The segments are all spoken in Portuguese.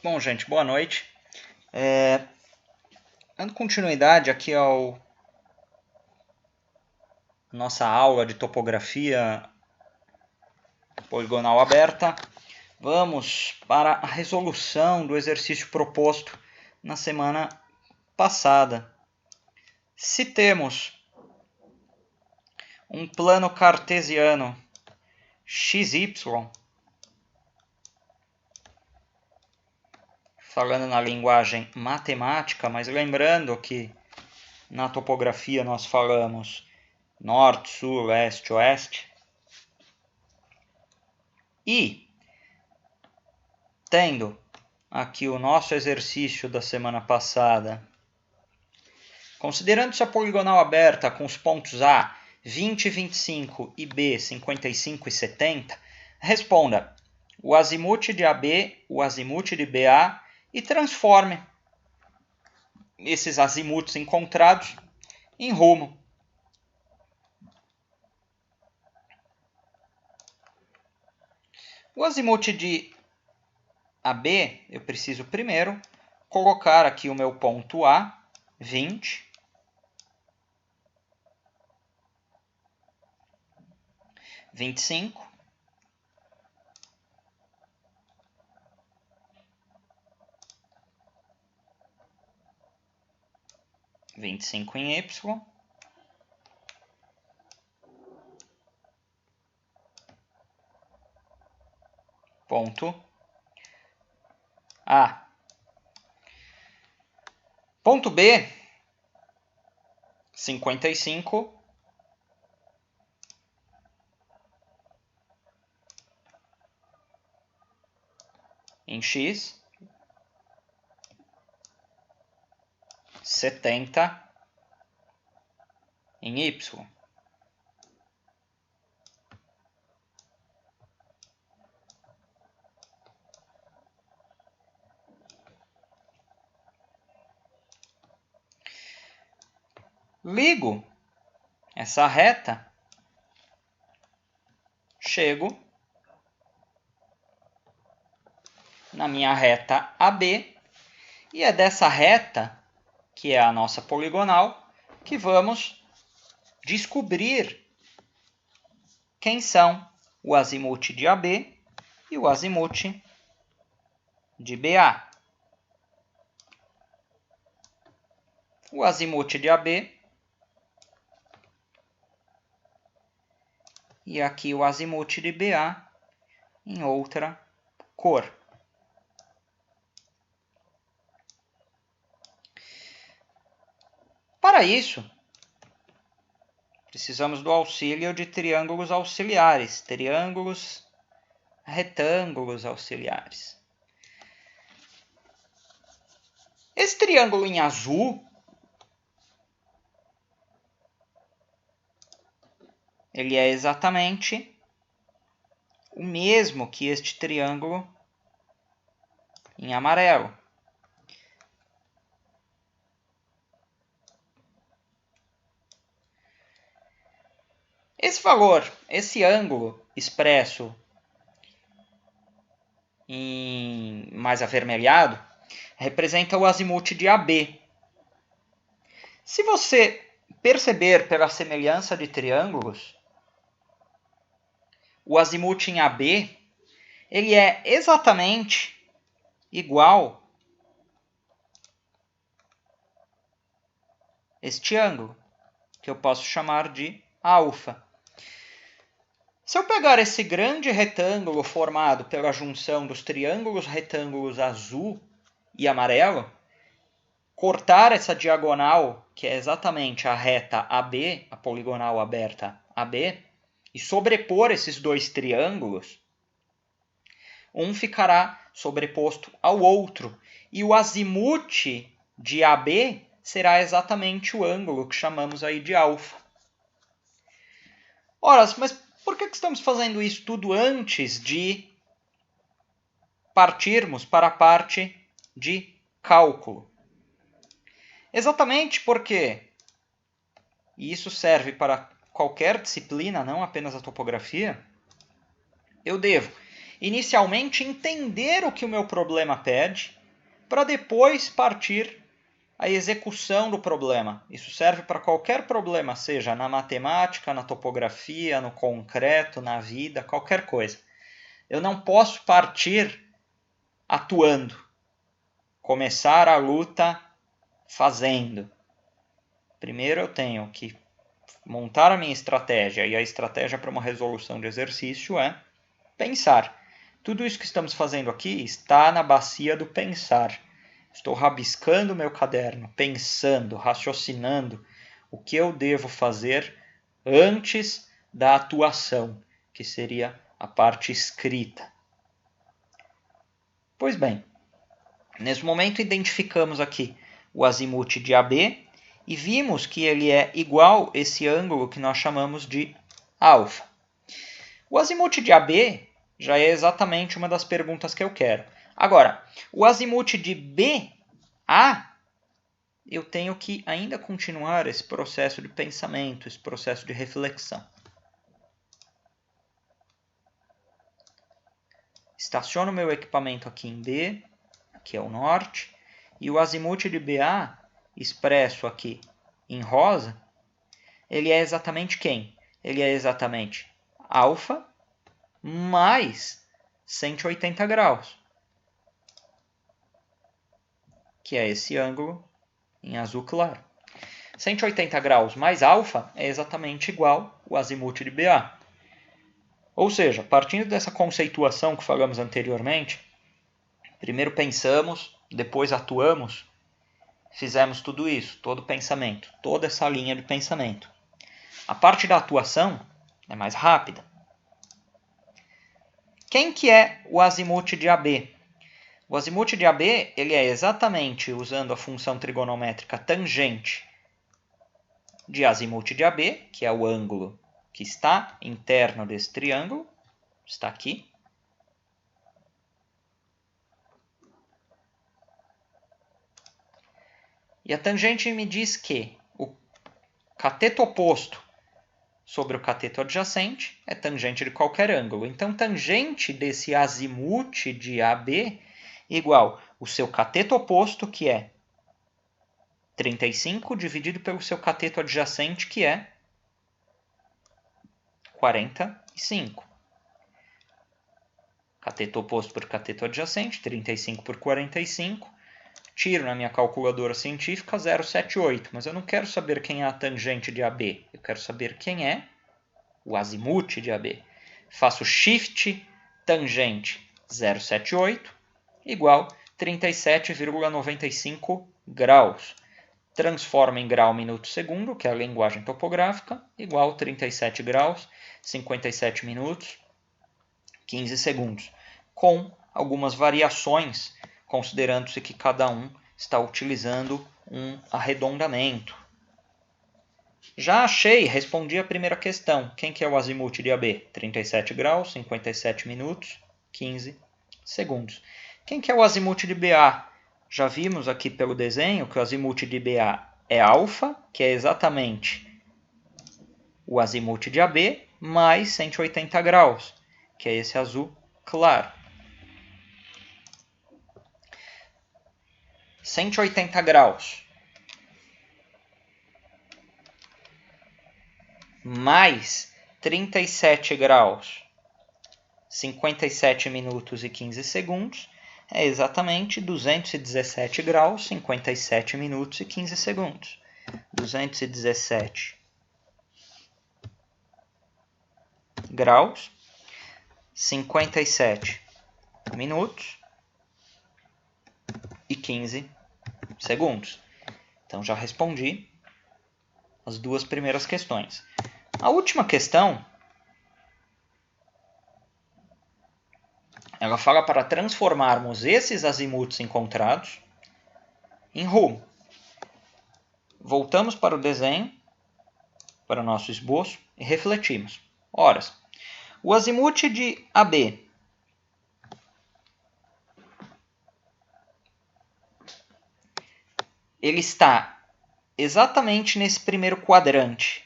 Bom, gente, boa noite. Dando continuidade aqui ao nossa aula de topografia poligonal aberta, vamos para a resolução do exercício proposto na semana passada. Se temos um plano cartesiano XY, falando na linguagem matemática, mas lembrando que na topografia nós falamos norte, sul, leste, oeste. E, tendo aqui o nosso exercício da semana passada, considerando-se a poligonal aberta com os pontos A 20 e 25 e B 55 e 70, responda o azimuth de AB, o azimuth de BA e transforme esses azimuths encontrados em rumo. O azimuth de AB, eu preciso primeiro colocar aqui o meu ponto A, 20, 25, 25 em Y, ponto A. Ponto B, 55, em X, 70 em Y. Ligo essa reta, chego na minha reta AB, e é dessa reta, que é a nossa poligonal, que vamos descobrir quem são o azimuth de AB e o azimuth de BA. O azimuth de AB e aqui o azimuth de BA em outra cor. Para isso, precisamos do auxílio de triângulos auxiliares, triângulos retângulos auxiliares. Esse triângulo em azul, ele é exatamente o mesmo que este triângulo em amarelo. Esse valor, esse ângulo expresso em mais avermelhado, representa o azimuth de AB. Se você perceber pela semelhança de triângulos, o azimuth em AB, ele é exatamente igual este ângulo, que eu posso chamar de alfa. Se eu pegar esse grande retângulo formado pela junção dos triângulos retângulos azul e amarelo, cortar essa diagonal, que é exatamente a reta AB, a poligonal aberta AB, e sobrepor esses dois triângulos, um ficará sobreposto ao outro, e o azimuth de AB será exatamente o ângulo que chamamos aí de alfa. Ora, mas por que estamos fazendo isso tudo antes de partirmos para a parte de cálculo? Exatamente porque, e isso serve para qualquer disciplina, não apenas a topografia, eu devo inicialmente entender o que o meu problema pede, para depois partir à execução do problema. Isso serve para qualquer problema, seja na matemática, na topografia, no concreto, na vida, qualquer coisa. Eu não posso partir atuando, começar a luta fazendo. Primeiro eu tenho que montar a minha estratégia, e a estratégia para uma resolução de exercício é pensar. Tudo isso que estamos fazendo aqui está na bacia do pensar. Estou rabiscando meu caderno, pensando, raciocinando o que eu devo fazer antes da atuação, que seria a parte escrita. Pois bem, nesse momento identificamos aqui o azimuth de AB e vimos que ele é igual a esse ângulo que nós chamamos de alfa. O azimuth de AB já é exatamente uma das perguntas que eu quero. Agora, o azimuth de BA, eu tenho que ainda continuar esse processo de pensamento, esse processo de reflexão. Estaciono meu equipamento aqui em B, aqui é o norte, e o azimuth de BA, expresso aqui em rosa, ele é exatamente quem? Ele é exatamente alfa mais 180 graus, que é esse ângulo em azul claro. 180 graus mais alfa é exatamente igual ao azimuth de BA. Ou seja, partindo dessa conceituação que falamos anteriormente, primeiro pensamos, depois atuamos, fizemos tudo isso, todo o pensamento, toda essa linha de pensamento. A parte da atuação é mais rápida. Quem que é o azimuth de AB? O azimuth de AB ele é exatamente usando a função trigonométrica tangente de azimuth de AB, que é o ângulo que está interno desse triângulo, está aqui. E a tangente me diz que o cateto oposto sobre o cateto adjacente é tangente de qualquer ângulo. Então, tangente desse azimuth de AB igual o seu cateto oposto, que é 35, dividido pelo seu cateto adjacente, que é 45. Cateto oposto por cateto adjacente, 35 por 45. Tiro na minha calculadora científica 0,78, mas eu não quero saber quem é a tangente de AB. Eu quero saber quem é o azimuth de AB. Faço shift tangente 0,78 igual 37,95 graus. Transforma em grau minuto segundo, que é a linguagem topográfica, igual 37 graus, 57 minutos, 15 segundos, com algumas variações, considerando-se que cada um está utilizando um arredondamento. Já achei, respondi a primeira questão. Quem que é o azimuth de AB? 37 graus, 57 minutos, 15 segundos. Quem que é o azimuth de BA? Já vimos aqui pelo desenho que o azimuth de BA é alfa, que é exatamente o azimuth de AB, mais 180 graus, que é esse azul claro. 180 graus mais 37 graus, 57 minutos e 15 segundos, é exatamente 217 graus, 57 minutos e 15 segundos. 217 graus, 57 minutos e 15 segundos. Então já respondi as duas primeiras questões. A última questão, ela fala para transformarmos esses azimuths encontrados em rumo. Voltamos para o desenho, para o nosso esboço, e refletimos. Ora, o azimuth de AB ele está exatamente nesse primeiro quadrante.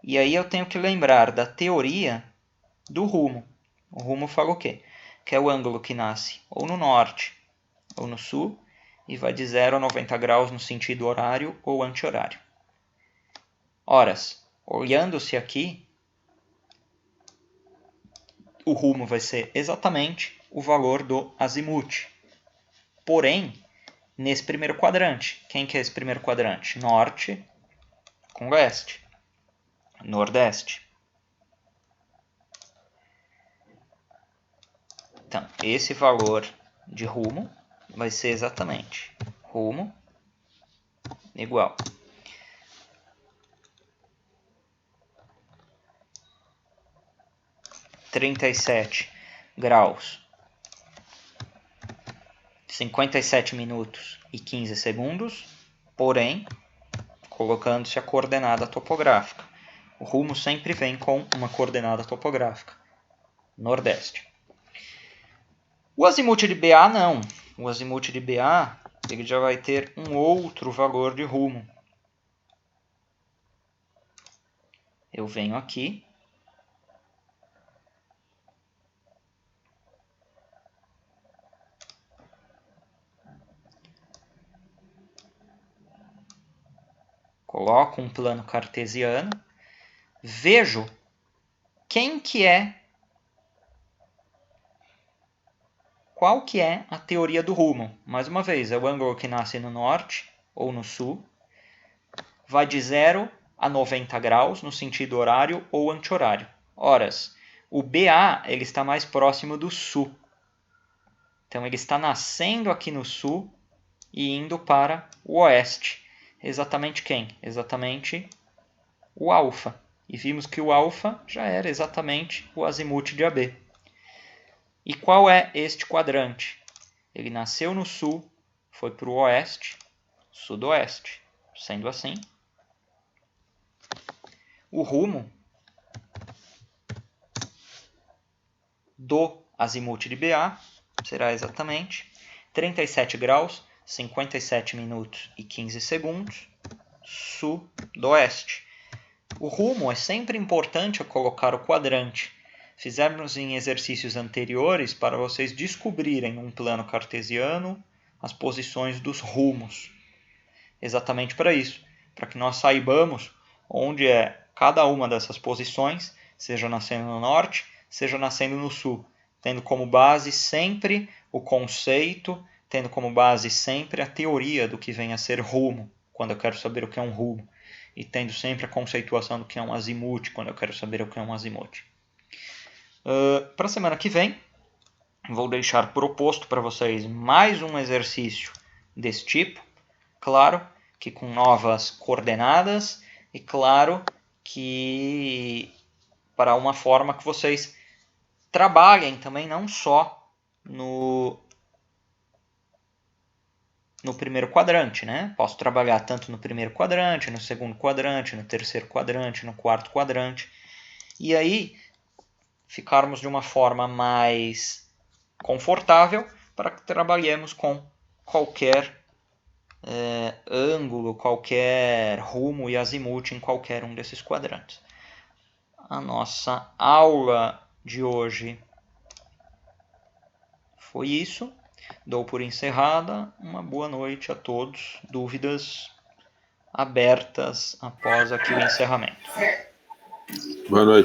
E aí eu tenho que lembrar da teoria do rumo. O rumo fala o quê? Que é o ângulo que nasce ou no norte ou no sul e vai de 0 a 90 graus no sentido horário ou anti-horário. Horas, olhando-se aqui, o rumo vai ser exatamente o valor do azimute. Porém, nesse primeiro quadrante, quem que é esse primeiro quadrante? Norte com leste, nordeste. Então, esse valor de rumo vai ser exatamente rumo igual 37 graus, 57 minutos e 15 segundos, porém, colocando-se a coordenada topográfica. O rumo sempre vem com uma coordenada topográfica, nordeste. O azimuth de BA não. O azimuth de BA ele já vai ter um outro valor de rumo. Eu venho aqui, coloco um plano cartesiano, vejo qual que é a teoria do rumo. Mais uma vez, é o ângulo que nasce no norte ou no sul, vai de 0 a 90 graus no sentido horário ou anti-horário. Horas, o BA ele está mais próximo do sul. Então, ele está nascendo aqui no sul e indo para o oeste. Exatamente quem? Exatamente o alfa. E vimos que o alfa já era exatamente o azimuth de AB. E qual é este quadrante? Ele nasceu no sul, foi para o oeste, sudoeste. Sendo assim, o rumo do azimuth de BA será exatamente 37 graus, 57 minutos e 15 segundos, sudoeste. O rumo é sempre importante colocar o quadrante. Fizemos em exercícios anteriores para vocês descobrirem num plano cartesiano as posições dos rumos. Exatamente para isso, para que nós saibamos onde é cada uma dessas posições, seja nascendo no norte, seja nascendo no sul, tendo como base sempre o conceito, tendo como base sempre a teoria do que vem a ser rumo, quando eu quero saber o que é um rumo, e tendo sempre a conceituação do que é um azimuth, quando eu quero saber o que é um azimuth. Para a semana que vem, vou deixar proposto para vocês mais um exercício desse tipo, claro que com novas coordenadas e claro que para uma forma que vocês trabalhem também não só no primeiro quadrante, né? Posso trabalhar tanto no primeiro quadrante, no segundo quadrante, no terceiro quadrante, no quarto quadrante. E aí ficarmos de uma forma mais confortável para que trabalhemos com qualquer ângulo, qualquer rumo e azimuth em qualquer um desses quadrantes. A nossa aula de hoje foi isso. Dou por encerrada. Uma boa noite a todos. Dúvidas abertas após aqui o encerramento. Boa noite.